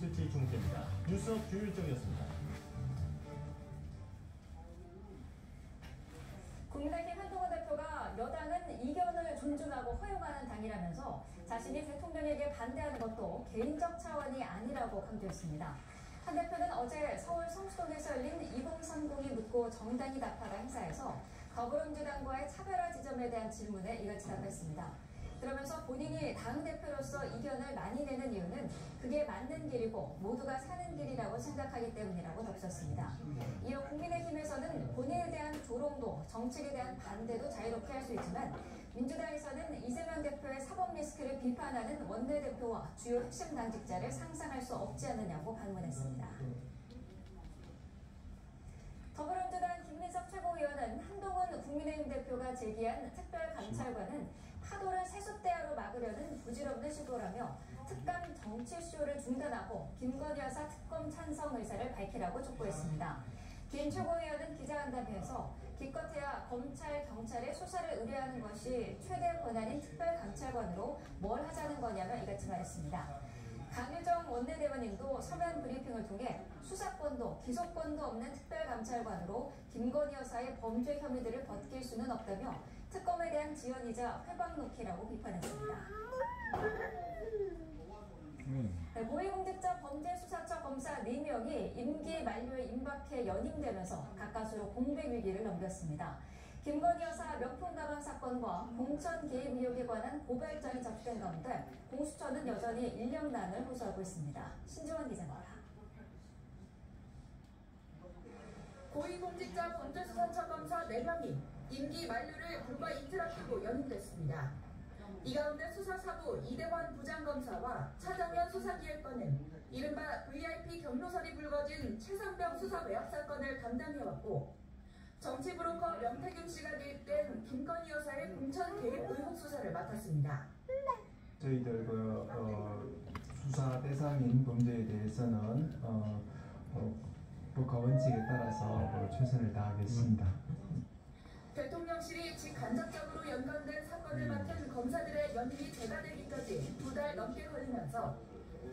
17 중계입니다. 뉴스업 주일정이었습니다. 국민의힘 한동훈 대표가 여당은 이견을 존중하고 허용하는 당이라면서 자신이 대통령에게 반대하는 것도 개인적 차원이 아니라고 강조했습니다. 한 대표는 어제 서울 성수동에서 열린 2030이 묻고 정당이 답하다 행사에서 더불어민주당과의 차별화 지점에 대한 질문에 이같이 답했습니다. 그러면서 본인이 당대표로서 이견을 많이 내는 이유는 그게 맞는 길이고 모두가 사는 길이라고 생각하기 때문이라고 덧붙였습니다. 이어 국민의힘에서는 본인에 대한 조롱도 정책에 대한 반대도 자유롭게 할 수 있지만 민주당에서는 이재명 대표의 사법 리스크를 비판하는 원내대표와 주요 핵심 당직자를 상상할 수 없지 않느냐고 반문했습니다. 더불어민주당 김민석 최고위원은 한동훈 국민의힘 대표가 제기한 특별감찰관은 파도를 세숫대야로 막으려는 부질없는 시도라며 특감 정치쇼를 중단하고 김건희 여사 특검 찬성 의사를 밝히라고 촉구했습니다. 김 최고위원은 기자간담회에서 기껏해야 검찰, 경찰의 수사를 의뢰하는 것이 최대 권한인 특별감찰관으로 뭘 하자는 거냐며 이같이 말했습니다. 강유정 원내대변인도 서면 브리핑을 통해 수사권도 기소권도 없는 특별감찰관으로 김건희 여사의 범죄 혐의들을 벗길 수는 없다며 특검에 대한 지연이자 회방놓기라고 비판했습니다. 고위공직자 범죄수사처 검사 4명이 임기 만료에 임박해 연임되면서 가까스로 공백 위기를 넘겼습니다. 김건희 여사 명품 가방 사건과 공천 개입 의혹에 관한 고발장이 접수된 가운데 공수처는 여전히 인력난을 호소하고 있습니다. 신지원 기자입니다. 고위공직자 범죄수사처 검사 4명이 임기 만료를 불과 이틀 앞두고 연임됐습니다. 이 가운데 수사사부 이대환 부장검사와 차정현 수사기획관은 이른바 VIP 경로설이 불거진 최상병 수사 외압 사건을 담당해왔고 정치 브로커 명태균 씨가 개입된 김건희 여사의 공천 개입 의혹 수사를 맡았습니다. 저희들 수사 대상인 범죄에 대해서는 법과 원칙에 따라서 최선을 다하겠습니다. 대통령실이 직간접적으로 연관된 사건을 맡은 검사들의 연임이 재가되기까지 2달 넘게 걸리면서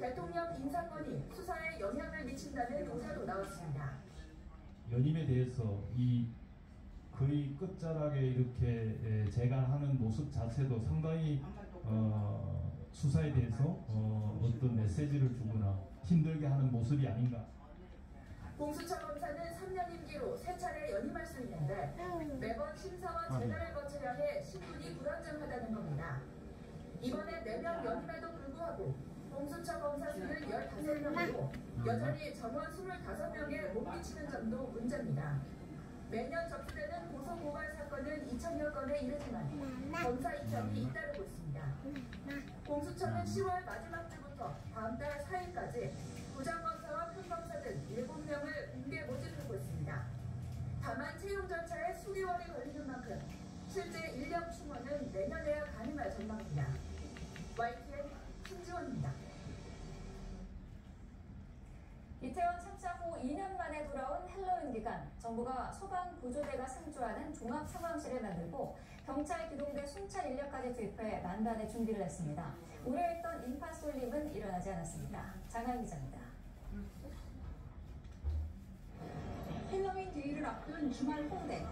대통령 인사권이 수사에 영향을 미친다는 우려도 나왔습니다. 연임에 대해서 거의 끝자락에 이렇게 재간하는 모습 자체도 상당히 수사에 대해서 어떤 메시지를 주거나 힘들게 하는 모습이 아닌가. 공수처 검사는 3년 임기로 3차례 연임할 수 있는데 매번 심사와 재단을 거쳐야 해 신분이 불안정하다는 겁니다. 이번에 4명 연임에도 불구하고 공수처 검사 수는 15명이고 여전히 정원 25명에 못 미치는 점도 문제입니다. 매년 접수되는 고소고발 사건은 2,000여 건에 이르지만 검사 입장이 잇따르고 있습니다. 공수처는 10월 마지막 주부터 다음 달 4일까지 부장검사와 평검사 등 7명을 공개 모집하고 있습니다. 다만 채용 절차에 수개월이 걸리는 만큼 실제 인력 충원은 내년에야 가능할 전망입니다. YTN 신지원입니다. 이태원 참사 후 2년 만에 돌아온 헬로윈 기간, 정부가 소방구조대가 상주하는 종합상황실을 만들고 경찰 기동대 순찰 인력까지 투입해 만반의 준비를 했습니다. 우려했던 인파 쏠림은 일어나지 않았습니다. 장하영 기자입니다. 헬로윈 데이를 앞둔 주말 홍대.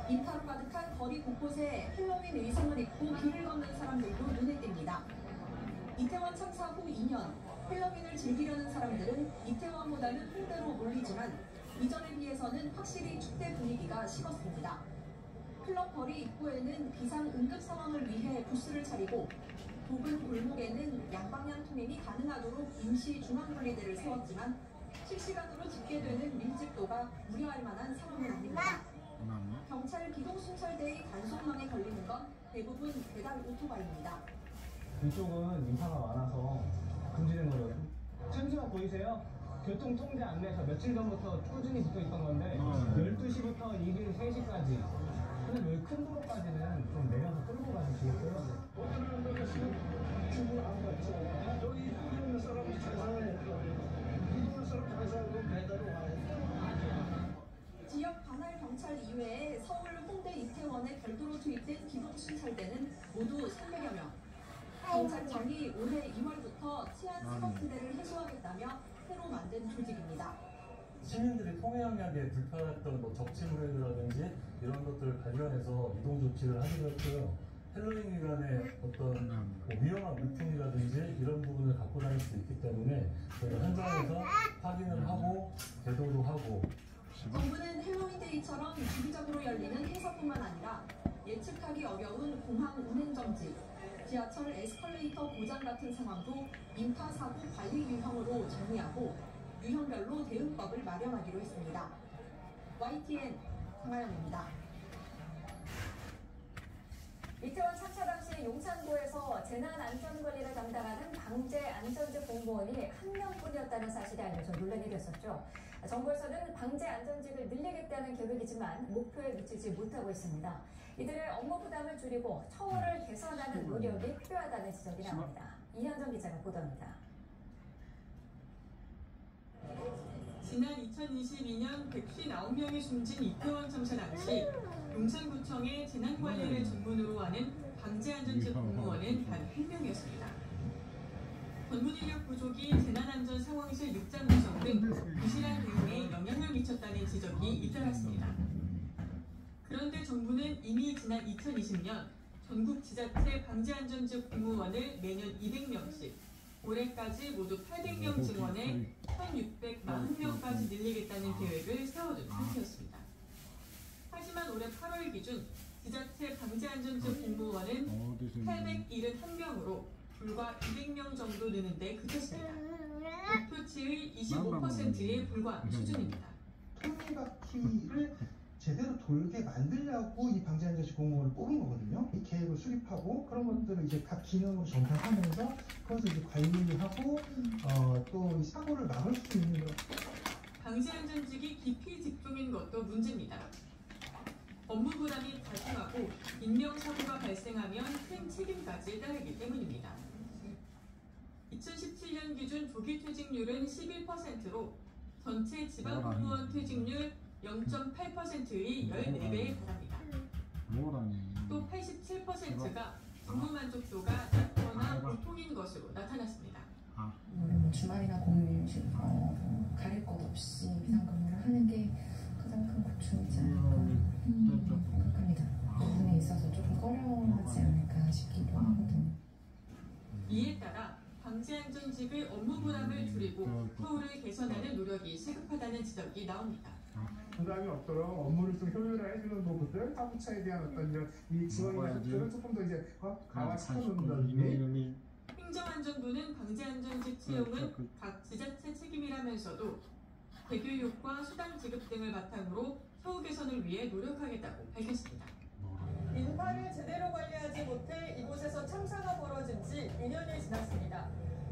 인파로 가득한 거리 곳곳에 헬로윈 의상을 입고 길을 걷는 사람들도 눈에 띕니다. 이태원 참사 후 2년, 헬로윈을 즐기려는 사람들은 이태원보다는 홍대로 몰리지만 이전에 비해서는 확실히 축제 분위기가 식었습니다. 클럽 거리 입구에는 비상 응급 상황을 위해 부스를 차리고 좁은 골목에는 양방향 통행이 가능하도록 임시 중앙분리대를 세웠지만 실시간으로 집계되는 밀집도가 우려할 만한 상황은 아닙니다. 경찰 기동순찰대의 단속망에 걸리는 건 대부분 배달 오토바이입니다. 이쪽은 인파가 많아서 금지된 거거든요. 천지막 보이세요? 교통통제 안내서 며칠 전부터 꾸준히 붙어있던 건데 12시부터 이길 3시까지. 근데 왜 큰 도로까지는 좀 내려서 끌고 가주시겠어요? 어떤 분들은 죽을 안 갔죠. 여기 있는 사람이 잘 살아야 있는 사람 잘 살고 배달을 와야 지역 관할 경찰 이외에 서울, 홍대, 이태원에 별도로 투입된 기동순찰대는 모두 300여 명. 경찰청이 올해 2월부터 치안 사법 부대를 해소하겠다며 운영하는 조직입니다. 시민들이 통행하기에 불편했던 뭐 적치무례라든지 이런 것들을 발견해서 이동 조치를 하기로 했고요. 헬로윈 기간에 어떤 뭐 위험한 물품이라든지 이런 부분을 갖고 다닐 수 있기 때문에 저희가 현장에서 확인을 하고 계도도 하고. 정부는 헬로윈데이처럼 주기적으로 열리는 행사뿐만 아니라 예측하기 어려운 공항 운행 정지, 지하철 에스컬레이터 고장 같은 상황도 인파사고 관리 유형으로 정의하고 유형별로 대응법을 마련하기로 했습니다. YTN 강하영입니다. 이태원 참사 당시 용산구에서 재난안전관리를 담당하는 방재안전직 공무원이 한 명뿐이었다는 사실이 알려져 논란이 됐었죠. 정부에서는 방재안전직을 늘리겠다는 계획이지만 목표에 미치지 못하고 있습니다. 이들의 업무 부담을 줄이고 처우를 개선하는 노력이 필요하다는 지적이 나옵니다. 이현정 기자가 보도합니다. 지난 2022년 159명이 숨진 이태원 참사 당시 용산구청의 재난관리를 전문으로 하는 방재안전직 공무원은 단 1명이었습니다. 전문 인력 부족이 재난안전 상황실 늑장 구성 등 부실한 대응에 영향을 미쳤다는 지적이 잇따랐습니다. 그런데 정부는 이미 지난 2020년 전국 지자체 방재안전직 공무원을 매년 200명씩, 올해까지 모두 800명 증원해 1,640명까지 늘리겠다는 계획을 세워둔 상태였습니다. 하지만 올해 8월 기준 지자체 방재안전직 공무원은 871명으로 불과 200명 정도 느는데 그쳤습니다. 목표치의 25%에 불과한 수준입니다. 톱니바퀴를 제대로 돌게 만들려고 이 방재안전직 공무원을 뽑은 거거든요. 이 계획을 수립하고 그런 것들을 이제 각 기능으로 전환하면서 그것을 이제 관리하고 또 사고를 막을 수 있는 방재안전직이 깊이 집중인 것도 문제입니다. 업무 부담이 발생하고 인명사고가 발생하면 큰 책임까지 따르기 때문입니다. 2017년 기준 조기 퇴직률은 11%로 전체 지방공무원 퇴직률 0.8%의 14배에 달합니다. 또 87%가 근무 만족도가 낮거나 보통인 것으로 나타났습니다. 주말이나 공휴일 가릴 것 없이 비상근무를 하는 게 가장 큰 고충이지 않을까 생각합니다. 그 부분에 있어서 조금 꺼려하지 않을까 싶기도 하거든요. 이에 따라 방재안전직의 업무 부담을 줄이고 처우를 개선하는 노력이 시급하다는 지적이 나옵니다. 부담이 없도록 업무를 좀 효율화해주는 부분들, 사고차에 대한 어떤 이 지원이나 협조를 조금 더 이제 강화시켜놓는다든지. 행정안전부는 방재안전직 채용은 각 지자체 책임이라면서도 대교육과 수당 지급 등을 바탕으로 처우 개선을 위해 노력하겠다고 밝혔습니다. 인파를 제대로 관리하지 못해 이곳에서 참사가 벌어진 지 2년이 지났습니다.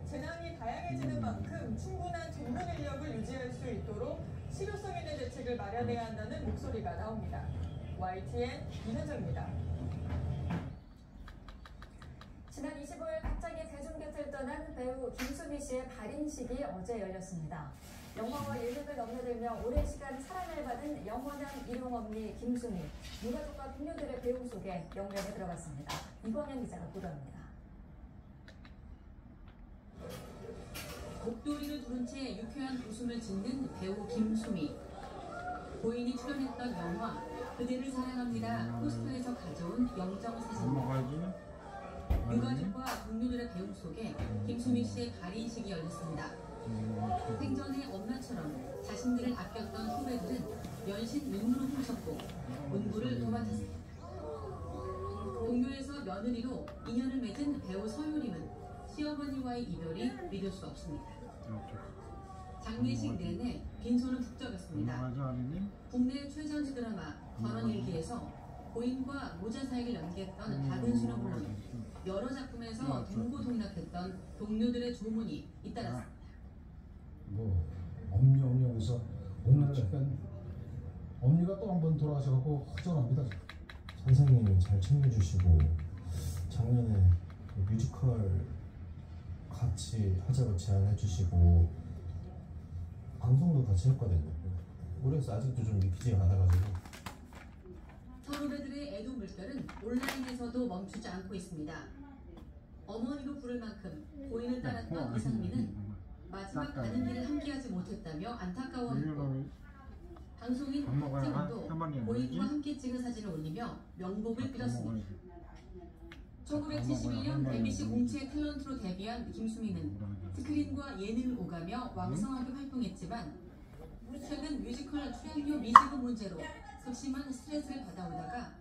재난이 다양해지는 만큼 충분한 전문 인력을 유지할 수 있도록 실효성 있는 대책을 마련해야 한다는 목소리가 나옵니다. YTN 이현정입니다. 지난 25일 갑자기 대중 곁을 떠난 배우 김수미 씨의 발인식이 어제 열렸습니다. 영화와 예능을 넘나들며 오랜 시간 사랑을 받은 영원한 일용엄니 김수미, 유가족과 동료들의 배움 속에 영면에 들어갔습니다. 이광현 기자가 보도합니다. 목도리를 두른 채 유쾌한 웃음을 짓는 배우 김수미. 고인이 출연했던 영화 그대를 사랑합니다 포스터에서 가져온 영정사진입니다. 유가족과 동료들의 배움 속에 김수미 씨의 발인식이 열렸습니다. 생전에 엄마처럼 자신들을 아꼈던 후배들은 연신 눈물을 훔쳤고 문구를 도맡았습니다. 동료에서 며느리로 인연을 맺은 배우 서유림은 시어머니와의 이별이 믿을 수 없습니다. 장례식 내내 빈손은 북적였습니다. 국내 최전지 드라마 전원일기에서 고인과 모자 사이를 연기했던 박은수는 물론 여러 작품에서 동고동락했던 동료들의 조문이 잇따랐습니다. 엄니 하면서 오늘 약간 엄니가 또 한 번 돌아가셔서 허전합니다. 선생님이 잘 챙겨주시고 작년에 뮤지컬 같이 하자고 제안해주시고 방송도 같이 했거든요. 그래서 아직도 좀 믿기지가 않아가지고. 선후배들의 애도 물결은 온라인에서도 멈추지 않고 있습니다. 어머니로 부를 만큼 고인을 따랐던 이상민은 마지막 가는 길을 함께하지 못했다며 안타까워했고 방송인 박재훈도 고인과 함께 찍은 사진을 올리며 명복을 빌었습니다. 1971년 MBC 공채 탤런트로 데뷔한 김수미는 스크린과 예능을 오가며 왕성하게 활동했지만 최근 뮤지컬 출연료 미지급 문제로 극심한 스트레스를 받아오다가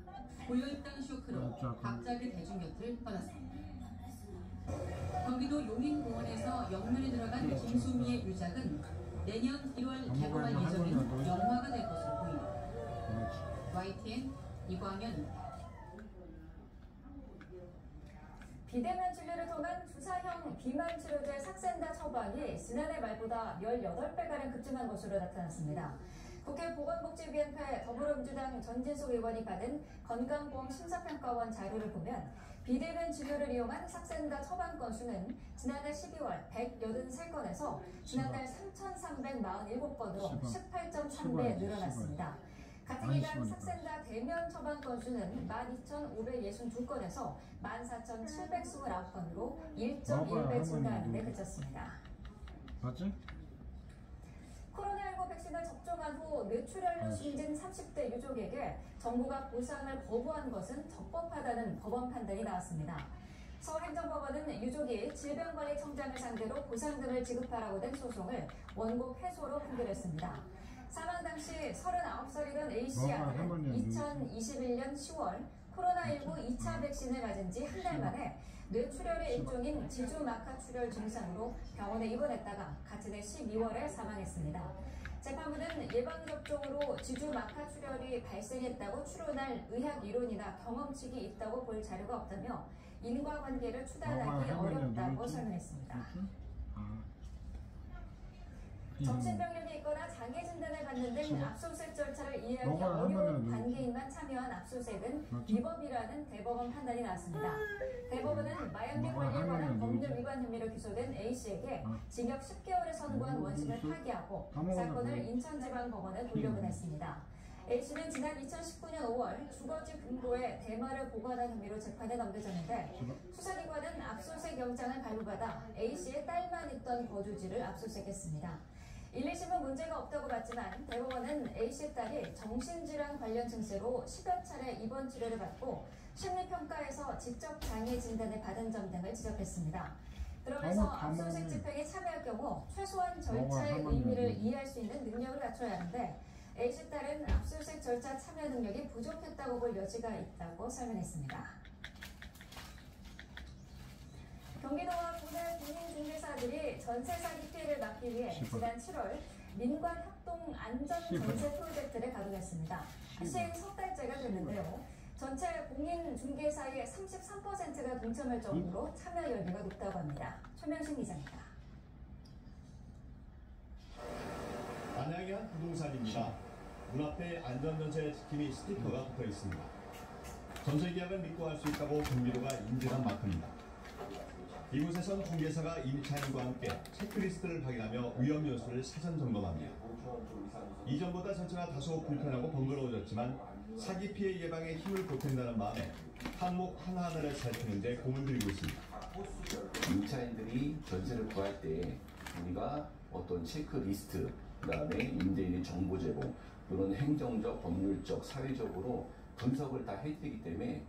고열당 쇼크로 갑자기 대중 곁을 떠났습니다. 경기도 용인공원에서 영면에 들어간 김수미의 유작은 내년 1월 개봉할 예정인 영화가 될 것으로 보입니다. YTN 이광현. 비대면 진료를 통한 주사형 비만 치료제 삭센다 처방이 지난해 말보다 18배가량 급증한 것으로 나타났습니다. 국회 보건복지위원회 더불어민주당 전진숙 의원이 받은 건강보험 심사평가원 자료를 보면 비대면 진료를 이용한 삭센다 처방 건수는 지난해 12월 183건에서 지난달 3,347건으로 18.3배 늘어났습니다. 같은 기간 삭센다 대면 처방 건수는 12,562건에서 14,729건으로 1.1배 증가하는 데 그쳤습니다. 맞지? 코로나19 백신을 접종한 후 뇌출혈로 숨진 30대 유족에게 정부가 보상을 거부한 것은 적법하다는 법원 판단이 나왔습니다. 서울행정법원은 유족이 질병관리청장을 상대로 보상금을 지급하라고 낸 소송을 원고 패소로 판결했습니다. 사망 당시 39살이던 A씨 아들은 2021년 10월 코로나19 2차 백신을 맞은 지 한 달 만에 뇌출혈의 일종인 지주막하출혈 증상으로 병원에 입원했다가 같은 해 12월에 사망했습니다. 재판부는 예방접종으로 지주막하출혈이 발생했다고 추론할 의학 이론이나 경험칙이 있다고 볼 자료가 없다며 인과관계를 추단하기 어렵다고 설명했습니다. 정신병력이 있거나 장애 진단을 받는 등 압수수색 절차를 이해하기 어려운 관계인만 참여한 압수수색은 위법이라는 대법원 판단이 나왔습니다. 대법원은 마약류 관리에 관한 법률 위반 혐의로 기소된 A씨에게 징역 10개월을 선고한 원심을 파기하고 사건을 인천지방법원에 돌려보냈습니다. A씨는 지난 2019년 5월 주거지 금고에 대마를 보관한 혐의로 재판에 넘겨졌는데 수사기관은 압수수색 영장을 발부받아 A씨의 딸만 있던 거주지를 압수수색했습니다. 1, 2심은 문제가 없다고 봤지만 대법원은 A씨 딸이 정신질환 관련 증세로 10여 차례 입원 치료를 받고 심리평가에서 지적 장애 진단을 받은 점 등을 지적했습니다. 그러면서 압수수색 집행에 참여할 경우 최소한 절차의 의미를 이해할 수 있는 능력을 갖춰야 하는데 A씨 딸은 압수수색 절차 참여 능력이 부족했다고 볼 여지가 있다고 설명했습니다. 경기도와 국내 공인중개사들이 전세 사기 피해를 막기 위해 지난 7월 민관 협동 안전 전세 프로젝트를 가동했습니다. 시행 석 달째가 됐는데요. 전체 공인중개사의 33%가 동참할 정도로 참여 열기가 높다고 합니다. 최명신 기자입니다. 안양의 한 부동산입니다. 문 앞에 안전전세 지킴이 스티커가 붙어 있습니다. 전세 계약을 믿고 할 수 있다고 경기도가 인증한 마크입니다. 이곳에선 중개사가 임차인과 함께 체크리스트를 확인하며 위험 요소를 사전 점검합니다. 이전보다 전체가 다소 불편하고 번거로워졌지만 사기 피해 예방에 힘을 보탠다는 마음에 항목 하나하나를 살피는 데 공을 들이고 있습니다. 임차인들이 전세를 구할 때 우리가 어떤 체크리스트, 그다음에 임대인의 정보 제공, 이런 행정적, 법률적, 사회적으로 분석을 다 해드리기 때문에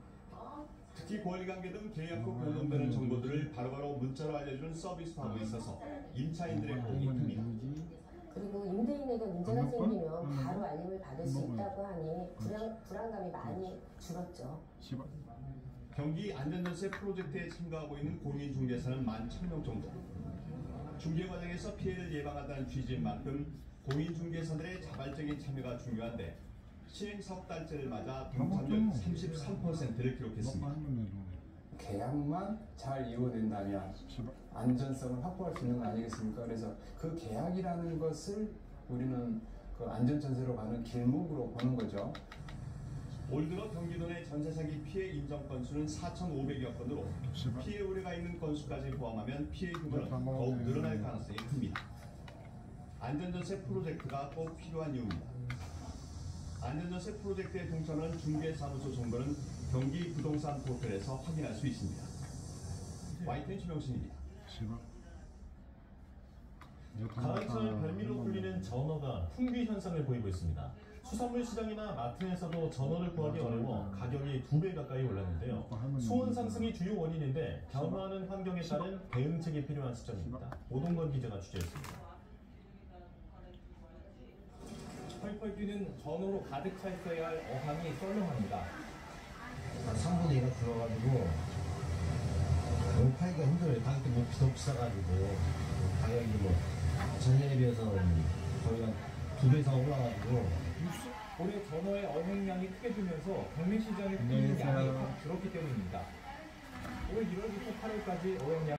특히 권리관계 등 계약 후 변동되는 정보들을 바로바로 문자로 알려주는 서비스도 하고 있어서 임차인들의 공이 큽니다. 그리고 임대인에게 문제가 생기면 바로 알림을 받을 수 있다고 하니 불안감이 많이 줄었죠. 경기 안전전세 프로젝트에 참가하고 있는 공인중개사는 11,000명 정도. 중개 과정에서 피해를 예방한다는 취지인 만큼 공인중개사들의 자발적인 참여가 중요한데 시행 석 달째를 맞아 동참률 33%를 기록했습니다. 계약만 잘 이루어진다면 안전성을 확보할 수 있는 거 아니겠습니까? 그래서 그 계약이라는 것을 우리는 그 안전전세로 가는 길목으로 보는 거죠. 올 들어 경기도 내 전세 사기 피해 인정 건수는 4,500여 건으로 피해 우려가 있는 건수까지 포함하면 피해 규모는 더욱 늘어날 가능성이 큽니다. 안전전세 프로젝트가 꼭 필요한 이유입니다. 안전전세 프로젝트에 동참하는 중개사무소 정보는 경기 부동산 포털에서 확인할 수 있습니다. YTN 최명신입니다. 가을철 별미로 불리는 전어가 풍비 현상을 보이고 있습니다. 수산물 시장이나 마트에서도 전어를 구하기 어려워 가격이 2배 가까이 올랐는데요. 수온 상승이 주요 원인인데 변화하는 환경에 따른 대응책이 필요한 시점입니다. 오동건 기자가 취재했습니다. 펄펄 뛰는 전어로 가득 차 있어야 할 어항이 썰렁합니다. 한 3분의 1가 줄어가지고 너무 팔기가 힘들어요. 가격도 뭐 비싸가지고 가격이 뭐 전년에 비해서 거의 한 2배 이상 올라가지고 올해 전어의 어획량이 크게 줄면서 경매시장에 풀리는 양이 확 줄었기 때문입니다. 올 1월부터 8월까지 어획량